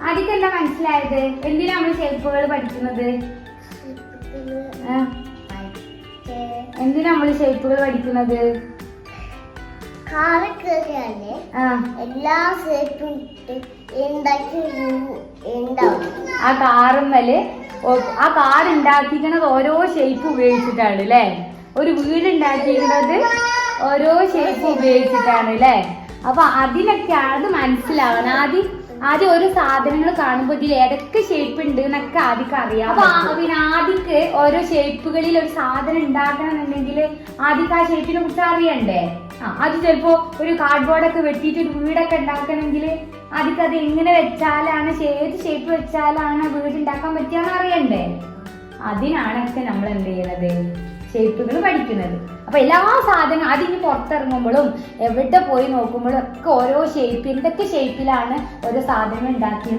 ആദ്യമൊക്കെ എന്താ മനസ്സിലായത്? എന്തിനാ നമ്മള് ഷേപ്പുകൾ പഠിക്കുന്നത്? എന്തിനാ നമ്മള് ഷേപ്പുകൾ പഠിക്കുന്നത്? എല്ലാ ഷേപ്പും ആ കാറുമ്മല് ആ കാർ ഉണ്ടാക്കിക്കുന്നത് ഓരോ ഷേപ്പ് ഉപയോഗിച്ചിട്ടാണ് അല്ലേ? ഒരു വീട് ഉണ്ടാക്കിയിരിക്കുന്നത് ഓരോ ഷേപ്പ് ഉപയോഗിച്ചിട്ടാണ് അല്ലേ? അപ്പൊ അതിനൊക്കെ അത് മനസ്സിലാവണം. ആദ്യം ഓരോ സാധനങ്ങൾ കാണുമ്പോൾ ഇതിൽ ഏതൊക്കെ ഷേപ്പ് ഉണ്ട് എന്നൊക്കെ ആദ്യം അറിയാം. അപ്പൊ പിന്നെ ആദ്യക്ക് ഓരോ ഷേപ്പുകളിൽ ഒരു സാധനം ഉണ്ടാക്കണം എന്നുണ്ടെങ്കിൽ ആദ്യം ആ ഷേപ്പിനെ കുറിച്ച് അറിയണ്ടേ? അത് ചിലപ്പോ ഒരു കാർഡ്ബോർഡൊക്കെ വെട്ടിയിട്ട് ഒരു വീടൊക്കെ ഉണ്ടാക്കണമെങ്കിൽ ആദ്യം അത് എങ്ങനെ വെച്ചാലാണ്, ഏത് ഷേപ്പ് വെച്ചാലാണ് വീട് ഉണ്ടാക്കാൻ പറ്റുകയെന്ന് അറിയണ്ടേ? അതിനാണൊക്കെ നമ്മൾ എന്ത് ചെയ്യുന്നത്? ഷേപ്പുകൾ പഠിക്കുന്നത്. അപ്പൊ എല്ലാ സാധനവും അതിന് പുറത്തിറങ്ങുമ്പോഴും എവിടെ പോയി നോക്കുമ്പോഴും ഒക്കെ ഓരോ ഷേപ്പ്, എന്തൊക്കെ ഷേപ്പിലാണ് ഓരോ സാധനങ്ങൾ ഉണ്ടാക്കിയെന്ന്